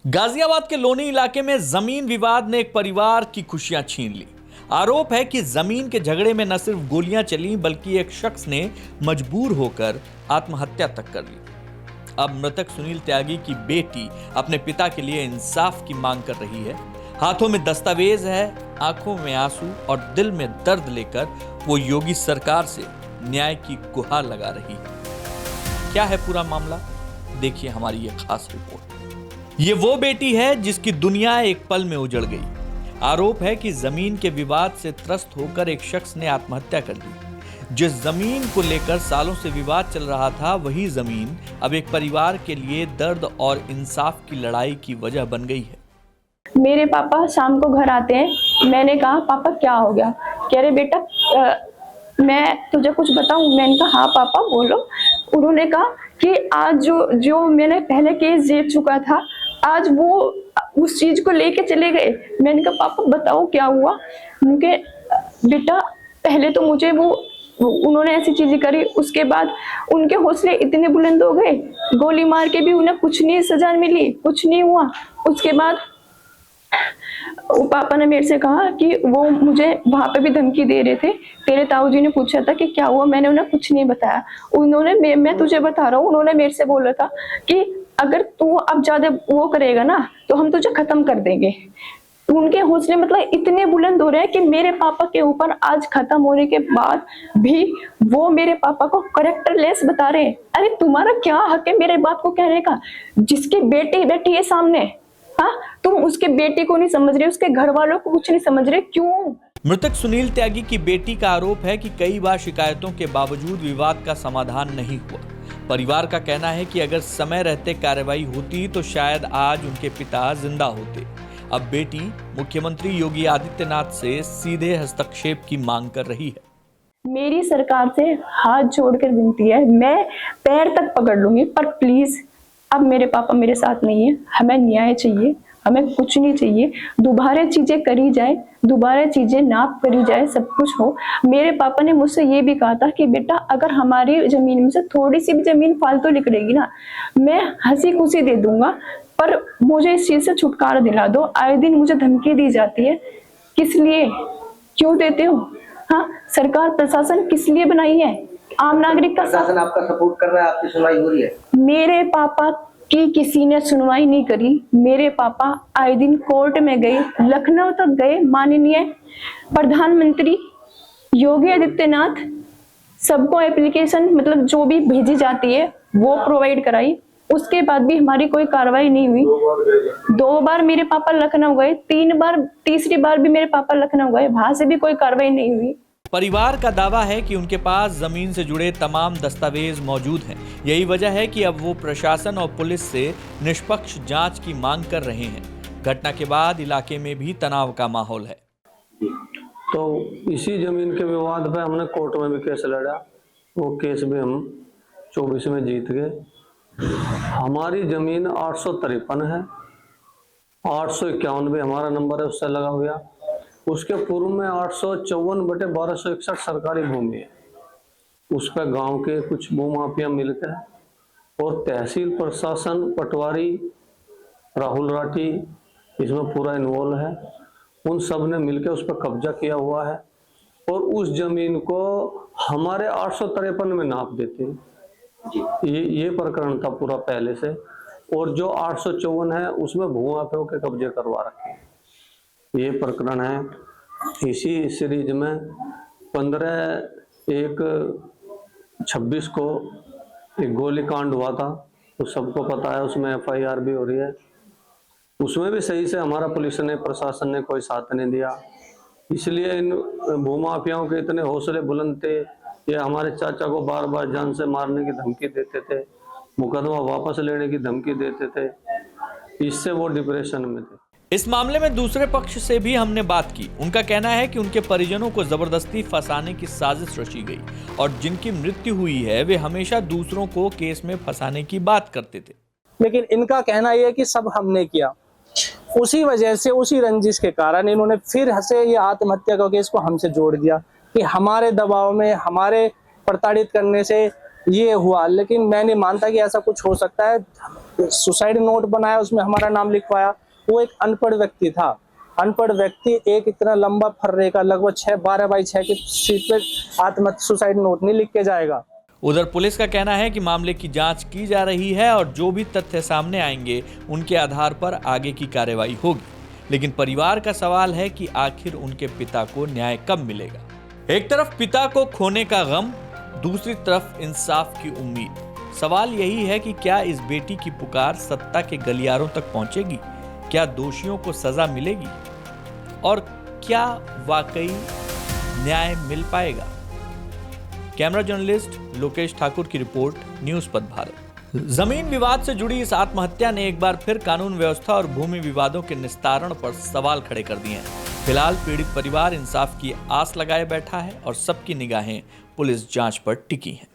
गाजियाबाद के लोनी इलाके में जमीन विवाद ने एक परिवार की खुशियां छीन ली। आरोप है कि जमीन के झगड़े में न सिर्फ गोलियां चली बल्कि एक शख्स ने मजबूर होकर आत्महत्या तक कर ली। अब मृतक सुनील त्यागी की बेटी अपने पिता के लिए इंसाफ की मांग कर रही है। हाथों में दस्तावेज है, आंखों में आंसू और दिल में दर्द लेकर वो योगी सरकार से न्याय की गुहार लगा रही है। क्या है पूरा मामला, देखिए हमारी ये खास रिपोर्ट। ये वो बेटी है जिसकी दुनिया एक पल में उजड़ गई। आरोप है कि जमीन के विवाद से त्रस्त होकर एक शख्स ने आत्महत्या कर ली। जिस जमीन को लेकर सालों से विवाद चल रहा था, वही जमीन अब एक परिवार के लिए दर्द और इंसाफ की लड़ाई की वजह बन गई है। मेरे पापा शाम को घर आते हैं। मैंने कहा पापा क्या हो गया? कह रहे बेटा मैं तुझे कुछ बताऊं? मैंने कहा हाँ पापा बोलो। उन्होंने कहा कि आज जो मैंने पहले केस जीत चुका था, आज वो उस चीज को लेके चले गए। मैंने कहा पापा बताओ क्या हुआ? उनके बेटा पहले तो मुझे उन्होंने ऐसी चीजें करी, उसके बाद उनके हौसले इतने बुलंद हो गए, गोली मार के भी उन्हें कुछ नहीं सजा मिली, कुछ नहीं हुआ। उसके बाद पापा ने मेरे से कहा कि वो मुझे वहां पे भी धमकी दे रहे थे। तेरे ताऊ जी ने पूछा था कि क्या हुआ, मैंने उन्हें कुछ नहीं बताया। उन्होंने मैं तुझे बता रहा हूँ, उन्होंने मेरे से बोला था कि अगर तू अब ज्यादा वो करेगा ना तो हम तुझे खत्म कर देंगे। उनके हौसले मतलब इतने बुलंद हो रहे हैं कि मेरे पापा के ऊपर आज खत्म होने के बाद भी वो मेरे पापा को कैरेक्टरलेस बता रहे हैं। अरे तुम्हारा क्या हक है मेरे बाप को कहने का? जिसकी बेटी बैठी है सामने, हाँ, तुम उसके बेटे को नहीं समझ रहे, उसके घर वालों को कुछ नहीं समझ रहे, क्यों? मृतक सुनील त्यागी की बेटी का आरोप है कि कई बार शिकायतों के बावजूद विवाद का समाधान नहीं हुआ। परिवार का कहना है कि अगर समय रहते कार्रवाई होती तो शायद आज उनके पिता जिंदा होते। अब बेटी मुख्यमंत्री योगी आदित्यनाथ से सीधे हस्तक्षेप की मांग कर रही है। मेरी सरकार से हाथ जोड़कर विनती है, मैं पैर तक पकड़ लूंगी, पर प्लीज अब मेरे पापा मेरे साथ नहीं है। हमें न्याय चाहिए, हमें कुछ नहीं चाहिए। दोबारा चीजें करी जाए, दोबारा चीजें नाप करी जाए, सब कुछ हो। मेरे पापा ने मुझसे ये भी कहा था कि बेटा अगर हमारी जमीन में से थोड़ी सी भी जमीन फालतू निकलेगी ना, मैं हंसी खुशी दे दूंगा, पर मुझे इस चीज से छुटकारा दिला दो। आए दिन मुझे धमकी दी जाती है, किस लिए, क्यों देते हो? हाँ, सरकार प्रशासन किस लिए बनाई है? आम नागरिक का प्रशासन आपका सपोर्ट कर रहा है, आपकी सुनवाई हो रही है? मेरे पापा की किसी ने सुनवाई नहीं करी। मेरे पापा आए दिन कोर्ट में गए, लखनऊ तक गए, माननीय प्रधानमंत्री योगी आदित्यनाथ सबको एप्लीकेशन मतलब जो भी भेजी जाती है वो प्रोवाइड कराई। उसके बाद भी हमारी कोई कार्रवाई नहीं हुई। 2 बार मेरे पापा लखनऊ गए, 3 बार, तीसरी बार भी मेरे पापा लखनऊ गए, वहां से भी कोई कार्रवाई नहीं हुई। परिवार का दावा है कि उनके पास जमीन से जुड़े तमाम दस्तावेज मौजूद हैं। यही वजह है कि अब वो प्रशासन और पुलिस से निष्पक्ष जांच की मांग कर रहे हैं। घटना के बाद इलाके में भी तनाव का माहौल है। तो इसी जमीन के विवाद पे हमने कोर्ट में भी केस लड़ा। वो केस भी हम 24 में जीत गए। हमारी जमीन 853 है, 851 भी हमारा नंबर है, उससे लगा हुआ। उसके पूर्व में 854/1261 सरकारी भूमि है। उस पर गांव के कुछ भूमाफिया मिलकर और तहसील प्रशासन, पटवारी, राहुल राठी इसमें पूरा इन्वॉल्व है। उन सब ने मिलकर उस पर कब्जा किया हुआ है और उस जमीन को हमारे 853 में नाप देते हैं। ये प्रकरण था पूरा पहले से। और जो 854 है उसमें भूमाफियों के कब्जे करवा रखे हैं। ये प्रकरण है। इसी सीरीज में 15/1/26 को एक गोलीकांड हुआ था, तो सबको पता है, उसमें FIR भी हो रही है। उसमें भी सही से हमारा पुलिस ने, प्रशासन ने कोई साथ नहीं दिया। इसलिए इन भूमाफियाओं के इतने हौसले बुलंद थे। ये हमारे चाचा को बार बार जान से मारने की धमकी देते थे, मुकदमा वापस लेने की धमकी देते थे। इससे वो डिप्रेशन में थे। इस मामले में दूसरे पक्ष से भी हमने बात की। उनका कहना है कि उनके परिजनों को जबरदस्ती फंसाने की साजिश रची गई और जिनकी मृत्यु हुई है वे हमेशा दूसरों को केस में फंसाने की बात करते थे। लेकिन इनका कहना यह है कि सब हमने किया। उसी वजह से, उसी रंजिश के कारण इन्होंने फिर से ये आत्महत्या का केस को हमसे जोड़ दिया कि हमारे दबाव में, हमारे प्रताड़ित करने से ये हुआ। लेकिन मैं नहीं मानता कि ऐसा कुछ हो सकता है। सुसाइड नोट बनाया, उसमें हमारा नाम लिखवाया। वो एक अनपढ़ व्यक्ति था। अनपढ़ व्यक्ति एक इतना लंबा फर्रे का लगभग 12 बाई 6 की सीट पे आत्महत्या सुसाइड नोट नहीं लिख के जाएगा। उधर पुलिस का कहना है कि मामले की जांच की जा रही है और जो भी तथ्य सामने आएंगे उनके आधार पर आगे की कार्रवाई होगी। लेकिन परिवार का सवाल है कि आखिर उनके पिता को न्याय कब मिलेगा। एक तरफ पिता को खोने का गम, दूसरी तरफ इंसाफ की उम्मीद। सवाल यही है कि क्या इस बेटी की पुकार सत्ता के गलियारों तक पहुंचेगी? क्या दोषियों को सजा मिलेगी और क्या वाकई न्याय मिल पाएगा? कैमरा जर्नलिस्ट लोकेश ठाकुर की रिपोर्ट, न्यूज़ पथ भारत। जमीन विवाद से जुड़ी इस आत्महत्या ने एक बार फिर कानून व्यवस्था और भूमि विवादों के निस्तारण पर सवाल खड़े कर दिए हैं। फिलहाल पीड़ित परिवार इंसाफ की आस लगाए बैठा है और सबकी निगाहें पुलिस जांच पर टिकी हैं।